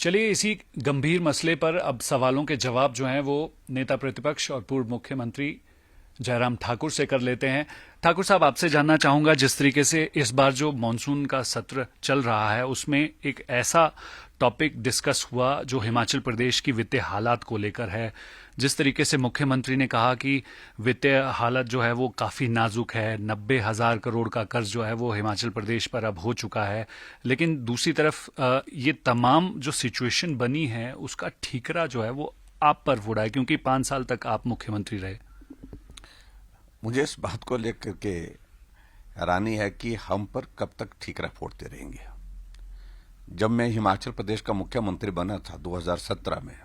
चलिए इसी गंभीर मसले पर अब सवालों के जवाब जो हैं वो नेता प्रतिपक्ष और पूर्व मुख्यमंत्री जयराम ठाकुर से कर लेते हैं। ठाकुर साहब, आपसे जानना चाहूंगा, जिस तरीके से इस बार जो मॉनसून का सत्र चल रहा है उसमें एक ऐसा टॉपिक डिस्कस हुआ जो हिमाचल प्रदेश की वित्तीय हालात को लेकर है। जिस तरीके से मुख्यमंत्री ने कहा कि वित्तीय हालत जो है वो काफ़ी नाजुक है, 90,000 करोड़ का कर्ज जो है वो हिमाचल प्रदेश पर अब हो चुका है, लेकिन दूसरी तरफ ये तमाम जो सिचुएशन बनी है उसका ठीकरा जो है वो आप पर फोड़ा है, क्योंकि 5 साल तक आप मुख्यमंत्री रहे। मुझे इस बात को लेकर के हैरानी है कि हम पर कब तक ठीकरा फोड़ते रहेंगे। जब मैं हिमाचल प्रदेश का मुख्यमंत्री बना था 2017 में,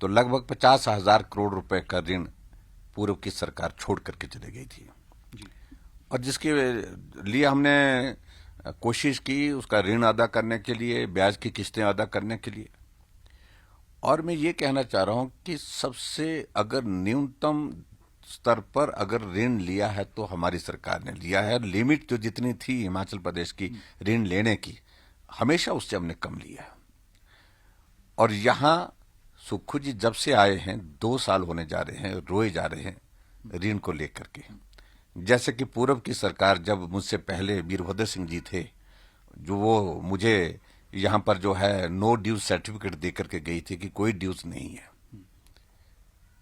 तो लगभग 50,000 करोड़ रुपए का ऋण पूर्व की सरकार छोड़ करके चली गई थी जी। और जिसके लिए हमने कोशिश की उसका ऋण अदा करने के लिए, ब्याज की किस्तें अदा करने के लिए। और मैं ये कहना चाह रहा हूं कि सबसे अगर न्यूनतम स्तर पर अगर ऋण लिया है तो हमारी सरकार ने लिया है। लिमिट जो जितनी थी हिमाचल प्रदेश की ऋण लेने की, हमेशा उससे हमने कम लिया है। और यहां सुक्खू जी जब से आए हैं, 2 साल होने जा रहे हैं, रोए जा रहे हैं ऋण को लेकर के। जैसे कि पूर्व की सरकार, जब मुझसे पहले वीरभद्र सिंह जी थे, जो वो मुझे यहां पर जो है नो ड्यूज सर्टिफिकेट देकर के गई थी कि कोई ड्यूज नहीं है।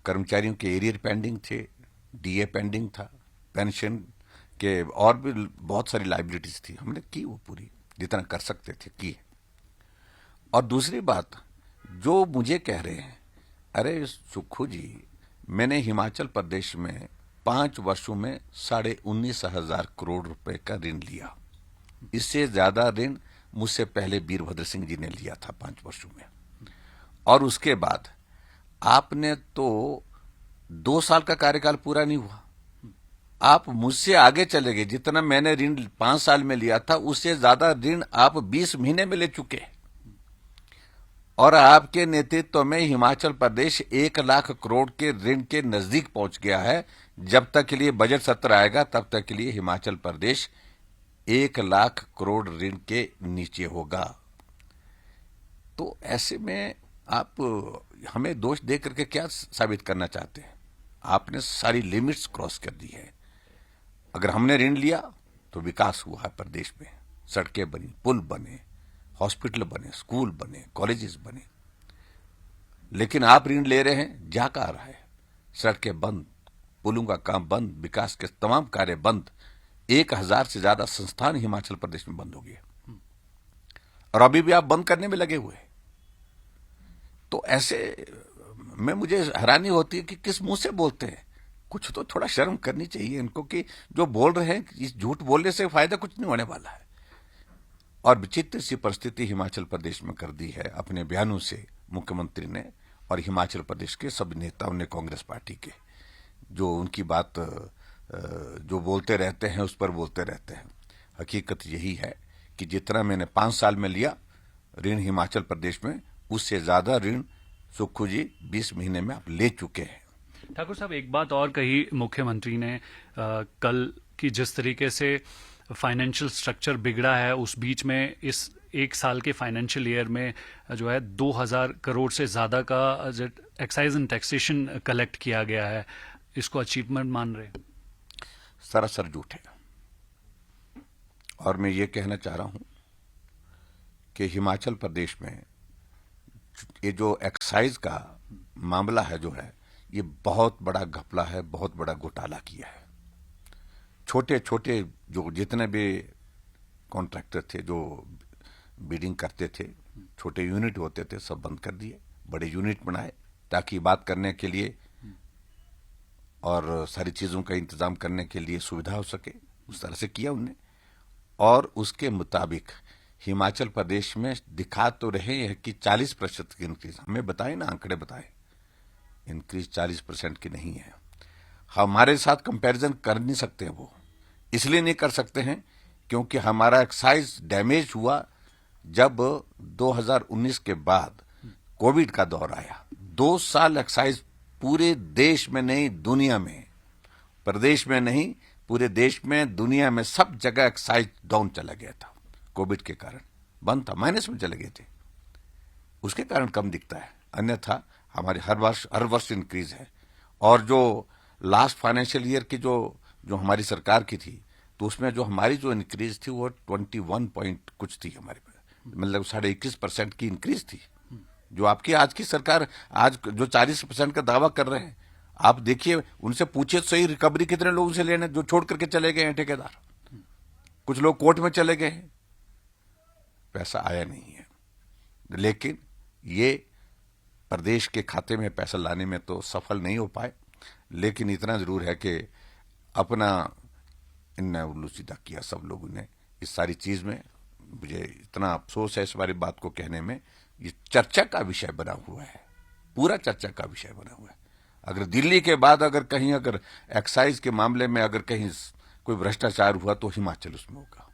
कर्मचारियों के एरियर पेंडिंग थे, डीए पेंडिंग था, पेंशन के और भी बहुत सारी लाइबिलिटीज थी। हमने की वो पूरी जितना कर सकते थे की। और दूसरी बात, जो मुझे कह रहे हैं, अरे सुक्खू जी, मैंने हिमाचल प्रदेश में 5 वर्षों में 19,500 करोड़ रुपए का ऋण लिया। इससे ज्यादा ऋण मुझसे पहले वीरभद्र सिंह जी ने लिया था 5 वर्षों में। और उसके बाद आपने तो 2 साल का कार्यकाल पूरा नहीं हुआ, आप मुझसे आगे चले गए। जितना मैंने ऋण 5 साल में लिया था उससे ज्यादा ऋण आप 20 महीने में ले चुके। और आपके नेतृत्व में हिमाचल प्रदेश 1 लाख करोड़ के ऋण के नजदीक पहुंच गया है। जब तक के लिए बजट सत्र आएगा तब तक के लिए हिमाचल प्रदेश 1 लाख करोड़ ऋण के नीचे होगा। तो ऐसे में आप हमें दोष दे करके क्या साबित करना चाहते हैं? आपने सारी लिमिट्स क्रॉस कर दी है। अगर हमने ऋण लिया तो विकास हुआ है प्रदेश में, सड़कें बनी, पुल बने, हॉस्पिटल बने, स्कूल बने, कॉलेजेस बने। लेकिन आप ऋण ले रहे हैं, जा कहाँ रहा है? सड़कें बंद, पुलों का काम बंद, विकास के तमाम कार्य बंद। 1,000 से ज्यादा संस्थान हिमाचल प्रदेश में बंद हो गए और अभी भी आप बंद करने में लगे हुए हैं। तो ऐसे में मुझे हैरानी होती है कि किस मुंह से बोलते हैं। कुछ तो थोड़ा शर्म करनी चाहिए इनको कि जो बोल रहे हैं, इस झूठ बोलने से फायदा कुछ नहीं होने वाला है। और विचित्र सी परिस्थिति हिमाचल प्रदेश में कर दी है अपने बयानों से मुख्यमंत्री ने और हिमाचल प्रदेश के सब नेताओं ने, कांग्रेस पार्टी के, जो उनकी बात जो बोलते रहते हैं उस पर बोलते रहते हैं। हकीकत यही है कि जितना मैंने 5 साल में लिया ऋण हिमाचल प्रदेश में, उससे ज्यादा ऋण सुक्खू जी 20 महीने में आप ले चुके हैं। ठाकुर साहब, एक बात और कही मुख्यमंत्री ने कल की, जिस तरीके से फाइनेंशियल स्ट्रक्चर बिगड़ा है, उस बीच में इस 1 साल के फाइनेंशियल ईयर में जो है 2,000 करोड़ से ज्यादा का एक्साइज एंड टैक्सेशन कलेक्ट किया गया है, इसको अचीवमेंट मान रहे हैं? सरासर झूठ है। और मैं ये कहना चाह रहा हूं कि हिमाचल प्रदेश में ये जो एक्साइज का मामला है जो है, ये बहुत बड़ा घपला है, बहुत बड़ा घोटाला किया है। छोटे छोटे जो जितने भी कॉन्ट्रैक्टर थे जो बिडिंग करते थे, छोटे यूनिट होते थे, सब बंद कर दिए। बड़े यूनिट बनाए ताकि बात करने के लिए और सारी चीजों का इंतजाम करने के लिए सुविधा हो सके, उस तरह से किया उनने। और उसके मुताबिक हिमाचल प्रदेश में दिखा तो रहे हैं कि 40% की इंक्रीज, हमें बताए ना, आंकड़े बताए, इंक्रीज 40% की नहीं है। हमारे साथ कंपैरिजन कर नहीं सकते वो, इसलिए नहीं कर सकते हैं क्योंकि हमारा एक्साइज डैमेज हुआ जब 2019 के बाद कोविड का दौर आया। 2 साल एक्साइज पूरे देश में नहीं, दुनिया में, प्रदेश में नहीं, पूरे देश में, दुनिया में सब जगह एक्साइज डाउन चला गया था। कोविड के कारण बंद था, माइनस में चले गए थे। उसके कारण कम दिखता है, अन्यथा हमारे हर वर्ष इंक्रीज है। और जो लास्ट फाइनेंशियल ईयर की जो जो हमारी सरकार की थी, तो उसमें जो हमारी जो इंक्रीज थी वो 21 पॉइंट कुछ थी हमारे पे, मतलब 21.5% की इंक्रीज थी। जो आपकी आज की सरकार आज जो 40% का दावा कर रहे हैं, आप देखिए उनसे पूछिए सही, रिकवरी कितने लोगों से लेने जो छोड़ करके चले गए हैं ठेकेदार, कुछ लोग कोर्ट में चले गए हैं, पैसा आया नहीं है। लेकिन ये प्रदेश के खाते में पैसा लाने में तो सफल नहीं हो पाए, लेकिन इतना जरूर है कि अपना इनने उल्लू सीधा किया सब लोगों ने इस सारी चीज में। मुझे इतना अफसोस है इस बारे बात को कहने में, ये चर्चा का विषय बना हुआ है, पूरा चर्चा का विषय बना हुआ है। अगर दिल्ली के बाद अगर कहीं अगर एक्साइज के मामले में अगर कहीं कोई भ्रष्टाचार हुआ तो हिमाचल उसमें होगा,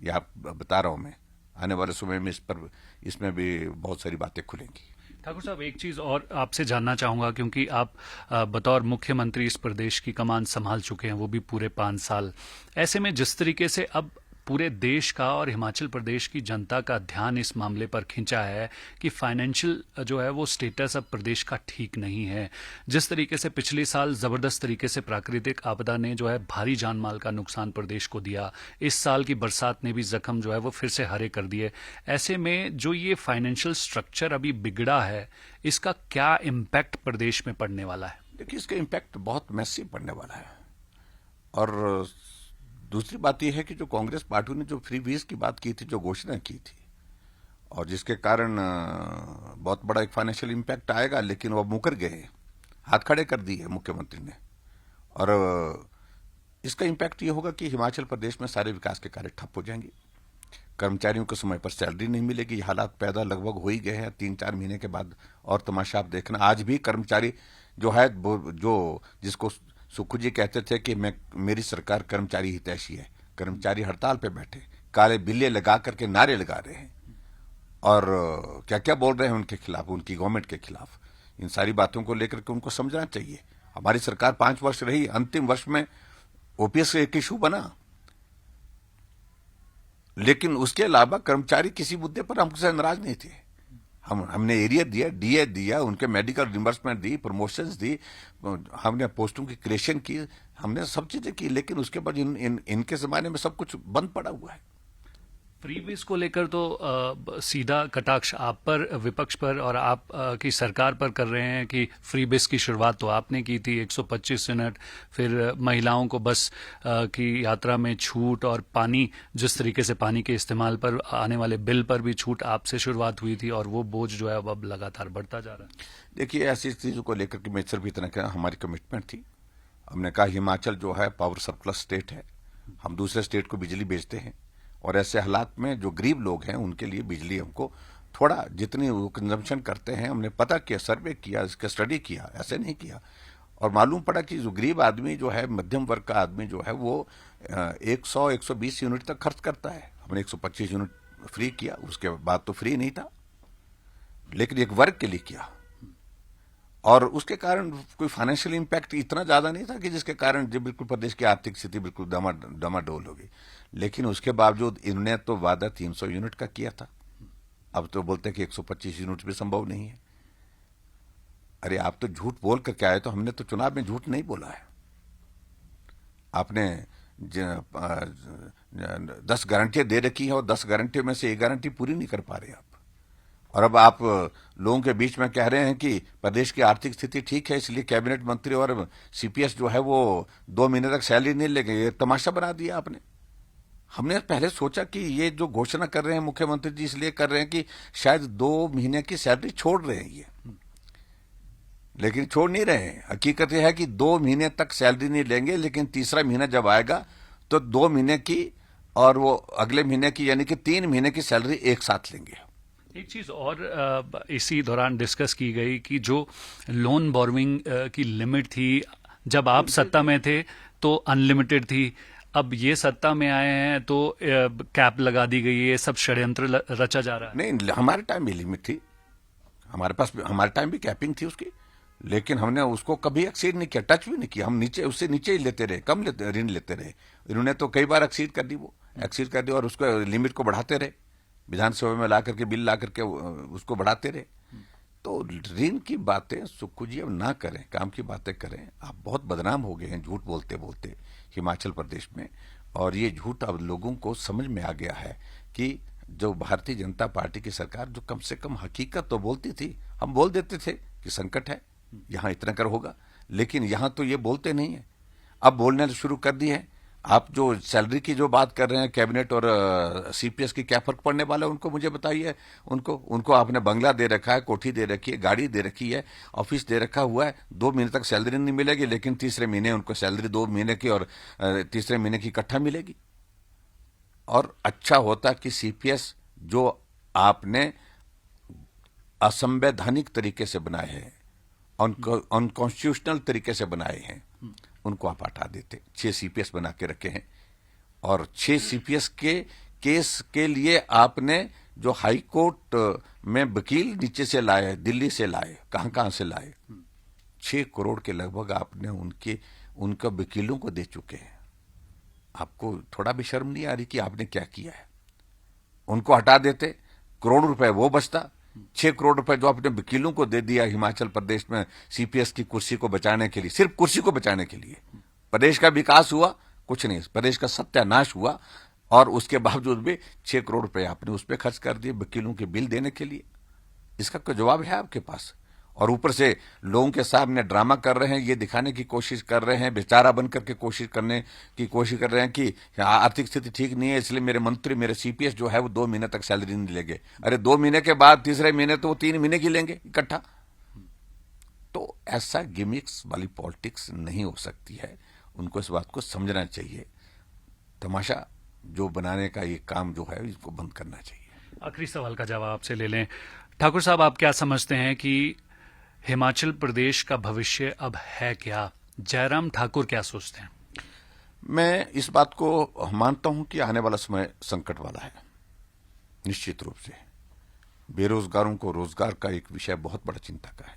ये आप बता रहा हूं मैं। आने वाले समय में इसमें भी बहुत सारी बातें खुलेंगी। ठाकुर साहब, एक चीज और आपसे जानना चाहूंगा, क्योंकि आप बतौर मुख्यमंत्री इस प्रदेश की कमान संभाल चुके हैं, वो भी पूरे 5 साल। ऐसे में जिस तरीके से अब पूरे देश का और हिमाचल प्रदेश की जनता का ध्यान इस मामले पर खिंचा है कि फाइनेंशियल जो है वो स्टेटस अब प्रदेश का ठीक नहीं है, जिस तरीके से पिछले साल जबरदस्त तरीके से प्राकृतिक आपदा ने जो है भारी जान माल का नुकसान प्रदेश को दिया, इस साल की बरसात ने भी जख्म जो है वो फिर से हरे कर दिए। ऐसे में जो ये फाइनेंशियल स्ट्रक्चर अभी बिगड़ा है, इसका क्या इम्पैक्ट प्रदेश में पड़ने वाला है? देखिए, इसका इम्पैक्ट बहुत मैसिव पड़ने वाला है। और दूसरी बात यह है कि जो कांग्रेस पार्टी ने जो फ्री वीज की बात की थी, जो घोषणा की थी, और जिसके कारण बहुत बड़ा एक फाइनेंशियल इम्पैक्ट आएगा, लेकिन वो मुकर गए, हाथ खड़े कर दिए मुख्यमंत्री ने। और इसका इम्पैक्ट ये होगा कि हिमाचल प्रदेश में सारे विकास के कार्य ठप हो जाएंगे, कर्मचारियों को समय पर सैलरी नहीं मिलेगी। ये हालात पैदा लगभग हो ही गए हैं 3-4 महीने के बाद। और तमाशा आप देखना, आज भी कर्मचारी जो है, जो जिसको सुक्खू जी कहते थे कि मेरी सरकार कर्मचारी हितैषी है, कर्मचारी हड़ताल पे बैठे, काले बिल्ले लगा करके नारे लगा रहे हैं, और क्या क्या बोल रहे हैं उनके खिलाफ, उनकी गवर्नमेंट के खिलाफ। इन सारी बातों को लेकर के उनको समझना चाहिए। हमारी सरकार 5 वर्ष रही, अंतिम वर्ष में ओपीएस एक इशू बना, लेकिन उसके अलावा कर्मचारी किसी मुद्दे पर हमसे नाराज नहीं थे। हमने एरिया दिया, डीए दिया, उनके मेडिकल रिम्बर्समेंट दी, प्रमोशंस दी, हमने पोस्टों की क्रिएशन की, हमने सब चीजें की, लेकिन उसके बाद इनके जमाने में सब कुछ बंद पड़ा हुआ है। फ्री बीज को लेकर तो सीधा कटाक्ष आप पर, विपक्ष पर और आप की सरकार पर कर रहे हैं कि फ्री बीज की शुरुआत तो आपने की थी, 125 यूनिट, फिर महिलाओं को बस की यात्रा में छूट, और पानी, जिस तरीके से पानी के इस्तेमाल पर आने वाले बिल पर भी छूट आपसे शुरुआत हुई थी, और वो बोझ जो है अब लगातार बढ़ता जा रहा है। देखिए, ऐसी चीजों को लेकर के मैं सिर्फ इतना कहा, हमारी कमिटमेंट थी। हमने कहा हिमाचल जो है पावर सरप्लस स्टेट है, हम दूसरे स्टेट को बिजली बेचते हैं, और ऐसे हालात में जो गरीब लोग हैं उनके लिए बिजली हमको थोड़ा, जितनी वो कंजम्पशन करते हैं, हमने पता किया, सर्वे किया, इसका स्टडी किया, ऐसे नहीं किया, और मालूम पड़ा कि जो गरीब आदमी जो है, मध्यम वर्ग का आदमी जो है, वो 100-120 यूनिट तक खर्च करता है। हमने 125 यूनिट फ्री किया, उसके बाद तो फ्री नहीं था, लेकिन एक वर्ग के लिए किया, और उसके कारण कोई फाइनेंशियल इंपैक्ट इतना ज्यादा नहीं था कि जिसके कारण जो बिल्कुल प्रदेश की आर्थिक स्थिति बिल्कुल डमाडोल हो गई। लेकिन उसके बावजूद इन्होंने तो वादा 300 यूनिट का किया था, अब तो बोलते हैं कि 125 यूनिट भी संभव नहीं है। अरे आप तो झूठ बोल करके आए, तो हमने तो चुनाव में झूठ नहीं बोला है। आपने 10 गारंटियां दे रखी है, और 10 गारंटियों में से 1 गारंटी पूरी नहीं कर पा रहे आप, और अब आप लोगों के बीच में कह रहे हैं कि प्रदेश की आर्थिक स्थिति ठीक है, इसलिए कैबिनेट मंत्री और सीपीएस जो है वो 2 महीने तक सैलरी नहीं लेंगे। ये तमाशा बना दिया आपने। हमने पहले सोचा कि ये जो घोषणा कर रहे हैं मुख्यमंत्री जी, इसलिए कर रहे हैं कि शायद 2 महीने की सैलरी छोड़ रहे हैं ये, लेकिन छोड़ नहीं रहे हैं। हकीकत यह है कि 2 महीने तक सैलरी नहीं लेंगे, लेकिन तीसरा महीना जब आएगा तो 2 महीने की और वो अगले महीने की, यानी कि 3 महीने की सैलरी एक साथ लेंगे। एक चीज और इसी दौरान डिस्कस की गई कि जो लोन बोरोइंग की लिमिट थी, जब आप सत्ता में थे तो अनलिमिटेड थी, अब ये सत्ता में आए हैं तो कैप लगा दी गई है, ये सब षड्यंत्र रचा जा रहा है। नहीं, हमारे टाइम भी लिमिट थी, हमारे टाइम भी कैपिंग थी उसकी, लेकिन हमने उसको कभी एक्सीड नहीं किया, टच भी नहीं किया। हम नीचे, उससे नीचे ही लेते रहे, कम ऋण लेते रहे। इन्होंने तो कई बार एक्सीड कर दी, और उसको लिमिट को बढ़ाते रहे। विधानसभा में ला करके बिल ला करके उसको बढ़ाते रहे। तो ऋण की बातें सुक्खू जी अब ना करें, काम की बातें करें। आप बहुत बदनाम हो गए हैं झूठ बोलते बोलते हिमाचल प्रदेश में, और ये झूठ अब लोगों को समझ में आ गया है कि जो भारतीय जनता पार्टी की सरकार जो कम से कम हकीकत तो बोलती थी, हम बोल देते थे कि संकट है, यहां इतना कर होगा, लेकिन यहां तो ये बोलते नहीं है। अब बोलने शुरू कर दिए हैं। आप जो सैलरी की जो बात कर रहे हैं कैबिनेट और सीपीएस की, क्या फर्क पड़ने वाला है उनको, मुझे बताइए। उनको आपने बंगला दे रखा है, कोठी दे रखी है, गाड़ी दे रखी है, ऑफिस दे रखा हुआ है, 2 महीने तक सैलरी नहीं मिलेगी, लेकिन तीसरे महीने उनको सैलरी 2 महीने की और तीसरे महीने की इकट्ठा मिलेगी। और अच्छा होता कि सीपीएस जो आपने असंवैधानिक तरीके से बनाए हैं, अनकॉन्स्टिट्यूशनल तरीके से बनाए हैं, उनको आप हटा देते। 6 सीपीएस बना के रखे हैं, और 6 सीपीएस के केस के लिए आपने जो हाई कोर्ट में वकील नीचे से लाए, दिल्ली से लाए, कहां से लाए, 6 करोड़ के लगभग आपने उनका वकीलों को दे चुके हैं। आपको थोड़ा भी शर्म नहीं आ रही कि आपने क्या किया है? उनको हटा देते, करोड़ रुपए वो बचता। 6 करोड़ रुपए जो आपने वकीलों को दे दिया हिमाचल प्रदेश में सीपीएस की कुर्सी को बचाने के लिए, सिर्फ कुर्सी को बचाने के लिए। प्रदेश का विकास हुआ कुछ नहीं, प्रदेश का सत्यानाश हुआ, और उसके बावजूद भी 6 करोड़ रुपए आपने उस पर खर्च कर दिए वकीलों के बिल देने के लिए। इसका कोई जवाब है आपके पास? और ऊपर से लोगों के सामने ड्रामा कर रहे हैं, ये दिखाने की कोशिश कर रहे हैं, बेचारा बनकर के करने की कोशिश कर रहे हैं कि आर्थिक स्थिति ठीक नहीं है, इसलिए मेरे मंत्री, मेरे सीपीएस जो है वो 2 महीने तक सैलरी नहीं लेंगे। अरे 2 महीने के बाद तीसरे महीने तो वो 3 महीने की लेंगे इकट्ठा। तो ऐसा गिमिक्स वाली पॉलिटिक्स नहीं हो सकती है, उनको इस बात को समझना चाहिए। तमाशा जो बनाने का ये काम जो है इसको बंद करना चाहिए। आखिरी सवाल का जवाब आपसे ले लें। ठाकुर साहब, आप क्या समझते हैं कि हिमाचल प्रदेश का भविष्य अब है क्या? जयराम ठाकुर क्या सोचते हैं? मैं इस बात को मानता हूं कि आने वाला समय संकट वाला है, निश्चित रूप से। बेरोजगारों को रोजगार का एक विषय बहुत बड़ा चिंता का है।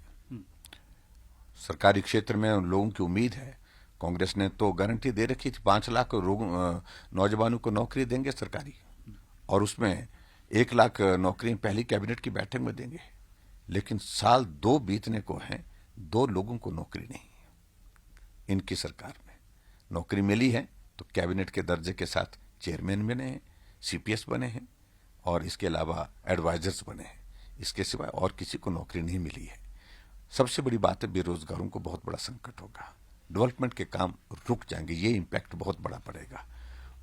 सरकारी क्षेत्र में उन लोगों की उम्मीद है, कांग्रेस ने तो गारंटी दे रखी थी 5 लाख नौजवानों को नौकरी देंगे सरकारी, और उसमें 1 लाख नौकरी पहली कैबिनेट की बैठक में देंगे। लेकिन साल 2 बीतने को हैं, 2 लोगों को नौकरी नहीं है। इनकी सरकार में नौकरी मिली है तो कैबिनेट के दर्जे के साथ चेयरमैन बने हैं, सीपीएस बने हैं, और इसके अलावा एडवाइजर्स बने हैं। इसके सिवाय और किसी को नौकरी नहीं मिली है। सबसे बड़ी बात है, बेरोजगारों को बहुत बड़ा संकट होगा, डेवलपमेंट के काम रुक जाएंगे, ये इंपैक्ट बहुत बड़ा पड़ेगा।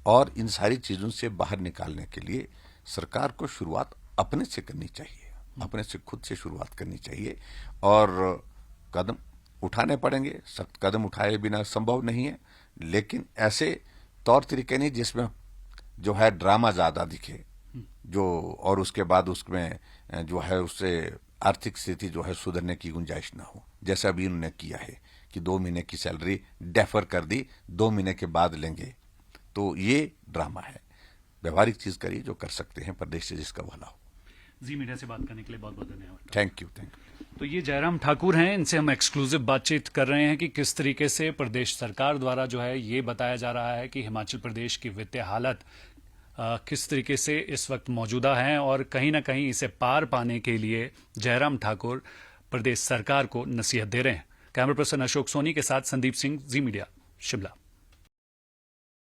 और इन सारी चीजों से बाहर निकालने के लिए सरकार को शुरुआत अपने से करनी चाहिए, अपने से खुद से शुरुआत करनी चाहिए, और कदम उठाने पड़ेंगे। सख्त कदम उठाए बिना संभव नहीं है, लेकिन ऐसे तौर तरीके नहीं जिसमें जो है ड्रामा ज्यादा दिखे, जो और उसके बाद उसमें जो है उससे आर्थिक स्थिति जो है सुधरने की गुंजाइश ना हो, जैसा अभी उन्होंने किया है कि 2 महीने की सैलरी डेफर कर दी, 2 महीने के बाद लेंगे। तो ये ड्रामा है। व्यवहारिक चीज करिए जो कर सकते हैं प्रदेश से जिसका भला हो। जी मीडिया से बात करने के लिए बहुत बहुत धन्यवाद। Thank you. तो ये जयराम ठाकुर हैं, इनसे हम एक्सक्लूसिव बातचीत कर रहे हैं कि किस तरीके से प्रदेश सरकार द्वारा जो है ये बताया जा रहा है कि हिमाचल प्रदेश की वित्तीय हालत किस तरीके से इस वक्त मौजूदा है, और कहीं ना कहीं इसे पार पाने के लिए जयराम ठाकुर प्रदेश सरकार को नसीहत दे रहे हैं। कैमरा पर्सन अशोक सोनी के साथ संदीप सिंह, जी मीडिया, शिमला।